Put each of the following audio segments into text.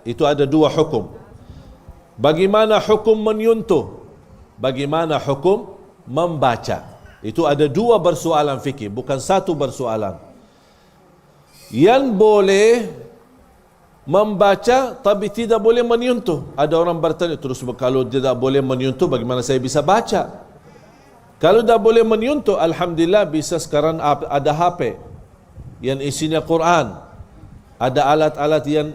itu ada dua hukum. Bagaimana hukum menyuntuh? Bagaimana hukum membaca? Itu ada dua persoalan fikih, bukan satu persoalan. Yang boleh membaca tapi tidak boleh menyentuh. Ada orang bertanya, terus kalau tidak boleh menyentuh bagaimana saya bisa baca? Kalau tidak boleh menyentuh, alhamdulillah bisa sekarang ada HP yang isinya Quran. Ada alat-alat yang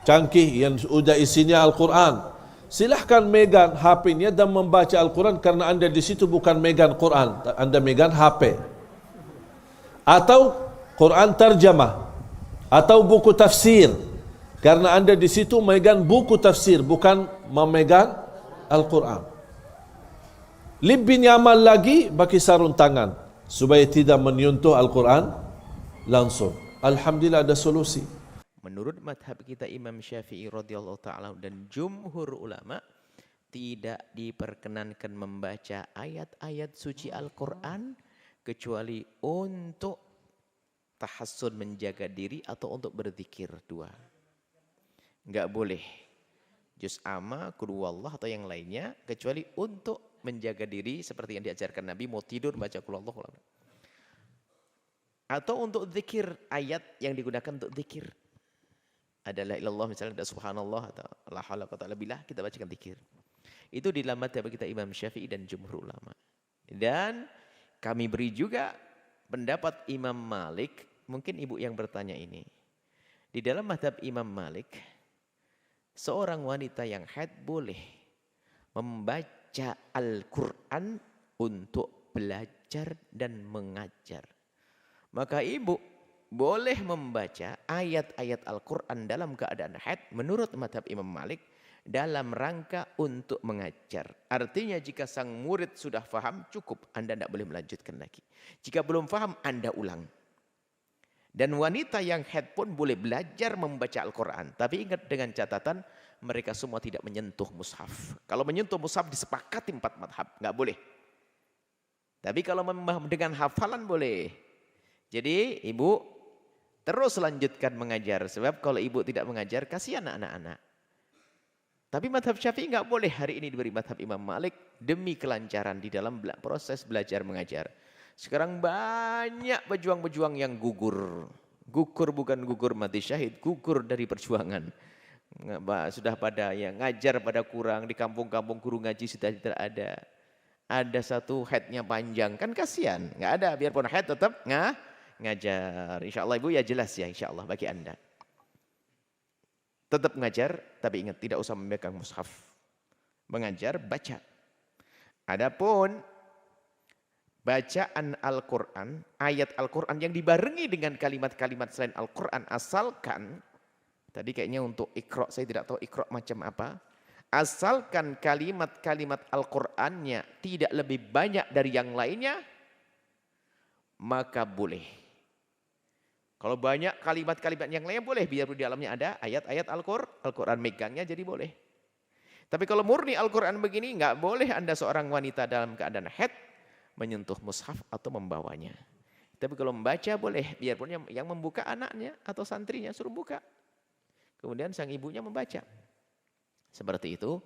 canggih yang sudah isinya Al-Quran. Silahkan megang HP-nya dan membaca Al-Quran, karena anda di situ bukan megang Quran, anda megang HP. Atau Quran terjemah, atau buku tafsir, karena anda di situ megang buku tafsir, bukan memegang Al-Quran. Lebih nyaman lagi pakai sarung tangan supaya tidak menyentuh Al-Quran langsung. Alhamdulillah ada solusi. Menurut madhab kita Imam Syafi'i radhiyallahu ta'ala dan jumhur ulama, tidak diperkenankan membaca ayat-ayat suci Al-Quran kecuali untuk tahassun, menjaga diri, atau untuk berzikir dua. Enggak boleh juz amma, qul huwallah atau yang lainnya, kecuali untuk menjaga diri seperti yang diajarkan Nabi, mau tidur baca qul huwallah. Atau untuk zikir, ayat yang digunakan untuk zikir adalah ilallah, misalnya ada subhanallah atau la haula wa ta'ala billah, kita bacakan zikir. Itu di dalam madhab kita Imam Syafi'i dan jumhur ulama. Dan kami beri juga pendapat Imam Malik. Mungkin ibu yang bertanya ini, di dalam madhab Imam Malik, seorang wanita yang haid boleh membaca Al-Quran untuk belajar dan mengajar. Maka ibu boleh membaca ayat-ayat Al-Quran dalam keadaan haid menurut madhab Imam Malik dalam rangka untuk mengajar. Artinya jika sang murid sudah faham, cukup, anda tidak boleh melanjutkan lagi. Jika belum faham, anda ulang. Dan wanita yang haid pun boleh belajar membaca Al-Quran. Tapi ingat dengan catatan, mereka semua tidak menyentuh mushaf. Kalau menyentuh mushaf disepakati 4 madhab, nggak boleh. Tapi kalau dengan hafalan boleh. Jadi ibu terus lanjutkan mengajar. Sebab kalau ibu tidak mengajar, kasihan anak-anak. Tapi madhab Syafi'i nggak boleh hari ini diberi madhab Imam Malik demi kelancaran di dalam proses belajar mengajar. Sekarang banyak pejuang-pejuang yang gugur. Gugur bukan gugur mati syahid, gugur dari perjuangan. Sudah pada yang ngajar pada kurang, di kampung-kampung guru ngaji sudah tidak ada. Ada satu haidnya panjang, kan kasihan. Nggak ada, biarpun haid tetap ngajar. Insya Allah ibu ya jelas ya, insya Allah bagi anda. Tetap ngajar, tapi ingat tidak usah memegang mushaf. Mengajar, baca. Adapun bacaan Al-Quran, ayat Al-Quran yang dibarengi dengan kalimat-kalimat selain Al-Quran, asalkan, tadi kayaknya untuk Iqra, saya tidak tahu Iqra macam apa, asalkan kalimat-kalimat Al-Qurannya tidak lebih banyak dari yang lainnya, maka boleh. Kalau banyak kalimat-kalimat yang lain boleh, biar di dalamnya ada ayat-ayat Al-Quran, megangnya jadi boleh. Tapi kalau murni Al-Quran begini, nggak boleh anda seorang wanita dalam keadaan haid menyentuh mushaf atau membawanya. Tapi kalau membaca boleh, biarpun yang membuka anaknya atau santrinya suruh buka. Kemudian sang ibunya membaca. Seperti itu.